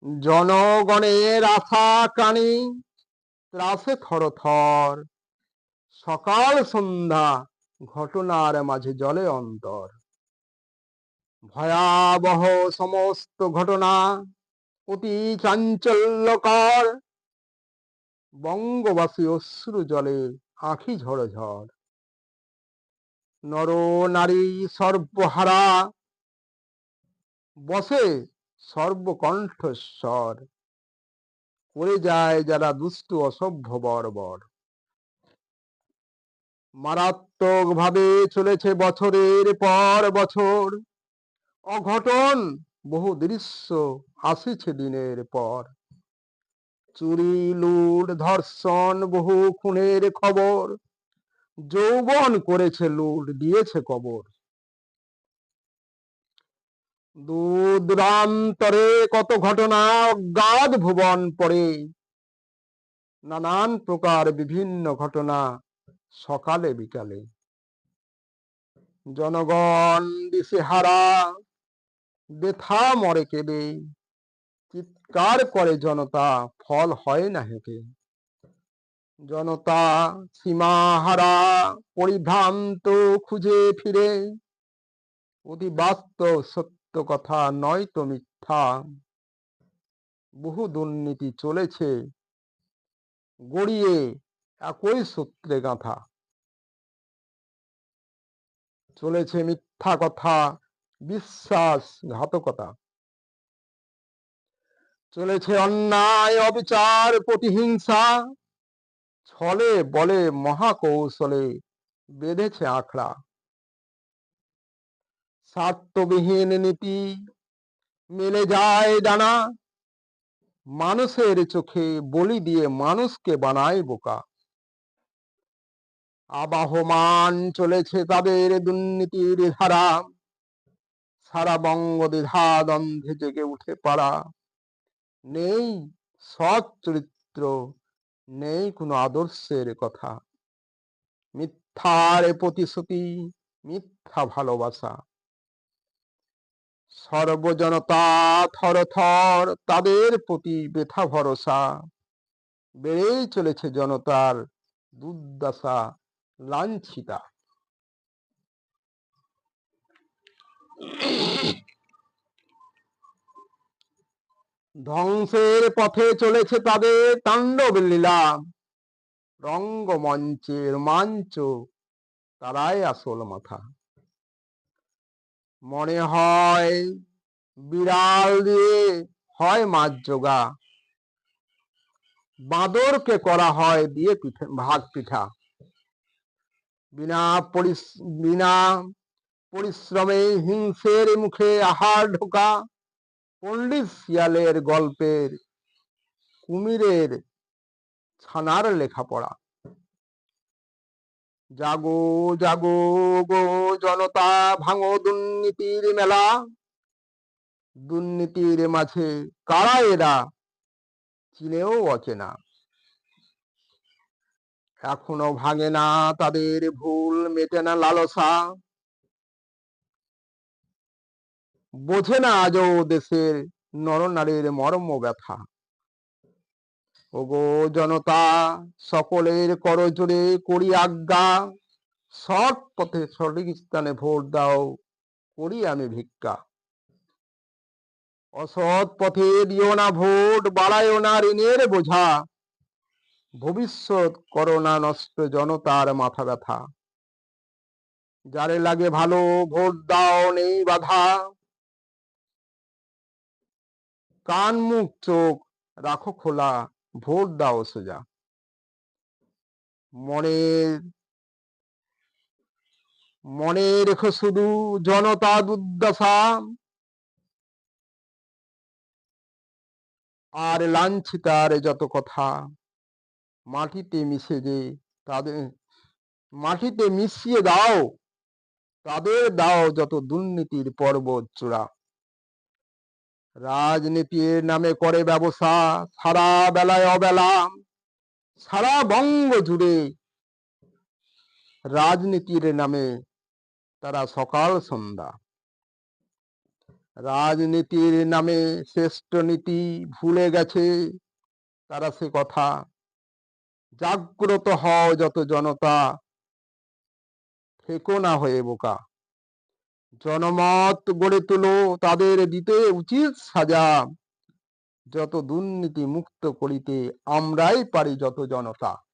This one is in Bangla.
জনগণের আশা কানি ত্রাসে থরথর, সকাল সন্ধ্যা ঘটনার মাঝে জলে অন্তর। ভয়াবহ সমস্ত ঘটনা অতি চাঞ্চল্যকর, বঙ্গবাসী অশ্রু জলে আঁখি ঝড়। নর নারী সর্বহারা, বসে সর্বকণ্ঠস্বর, করে যায় যারা দুষ্টু অসভ্য বর্বর। মারাত্মক ভাবে চলেছে বছরের পর বছর, অঘটন বহু দৃশ্য আসিছে দিনের পর। চুরি লুট ধর্ষণ বহু খুনের খবর, যৌবন করেছে লুট দিয়েছে কবর। দূরান্তরে কত ঘটনা অজ্ঞাত ভুবন পড়ে, নানান প্রকার বিভিন্ন ঘটনা সকালে বিকালে। জনগণ দিশেহারা, বৃথা মরে কেঁদে, চিৎকার করে জনতা, ফল হয় না হেঁটে। জনতা সীমাহারা, পরিভ্রান্ত খুঁজে ফিরে, অতি বাস্তব সত্য কথা নয় তো মিথ্যা। বহু দুর্নীতি চলেছে গড়িয়ে একই সূত্রে গাঁথা। চলেছে মিথ্যা কথা, বিশ্বাসঘাতকতা, চলেছে অন্যায় অবিচার প্রতিহিংসা, ছলে বলে মহাকৌশলে বেঁধেছে আখড়া। স্বার্থবিহীন নীতি মেলে যায় ডানা, মানুষের চোখে বলি দিয়ে মানুষকে বানায় বোকা। আবাহমান চলেছে তাদের দুর্নীতির ধারা, সারা বঙ্গ দ্বিধা দ্বন্দ্বে জেগে উঠে পারা। নেই সৎ চরিত্র, নেই কোনো আদর্শের কথা, মিথ্যার প্রতিশ্রুতি, মিথ্যা ভালোবাসা। সর্বজনতা থর থর, তাদের প্রতি বৃথা ভরসা। বেড়েই চলেছে জনতার দুর্দশা লাঞ্ছিতা। ধ্বংসের পথে চলেছে তাদের তাণ্ডব লীলা, রঙ্গমঞ্চের রোমাঞ্চ তারাই আসল মাথা। মনে হয় বিড়াল দিয়ে হয় মাছ জোগা, বাঁদরকে করা হয় দিয়ে ভাগ পিঠা। বিনা পরিশ্রমে হিংসের মুখে আহার ঢোকা, পণ্ডিত শিয়ালের গল্পের কুমিরের ছানার লেখাপড়া। জাগো জাগো গো জনতা, ভাঙো দুর্নীতির মেলা। দুর্নীতির মাঝে কারা এরা, চিনেও অচেনা। এখনো ভাঙে না তাদের ভুল, মেটে না লালসা। বোঝে না আজও দেশের নরনারীর মর্ম ব্যথা। ওগো জনতা, সকলের করজোড়ে করি আজ্ঞা, সৎ পথে সঠিক স্থানে ভোট দাও, করি আমি ভিক্ষা। অসৎ পথে দিও না ভোট, বাড়ায়ও না ঋণের বোঝা। ভবিষ্যৎ করো না নষ্ট জনতার মাথা ব্যথা। যারে লাগে ভালো ভোট দাও, নেই বাধা। কান মুখ চোখ রাখো খোলা, ভোট দাও সোজা। মনে রেখো শুধু জনতা দুর্দশা, আর লাঞ্ছিতার যত কথা মাটিতে মিশে যে তাদের, মাটিতে মিশিয়ে দাও তাদের, দাও যত দুর্নীতির পর্বত চূড়া। রাজনীতির নামে করে ব্যবসা সারা বেলায় অবেলা, সারা বঙ্গ জুড়ে রাজনীতির নামে তারা সকাল সন্ধ্যা। রাজনীতির নামে শ্রেষ্ঠ নীতি ভুলে গেছে তারা সে কথা। জাগ্রত হও যত জনতা, থেকো না হয়ে বোকা। জনমত গড়ে তোলো, তাদের দিতে উচিত সাজা। যত দুর্নীতি মুক্ত করিতে আমরাই পারি যত জনতা।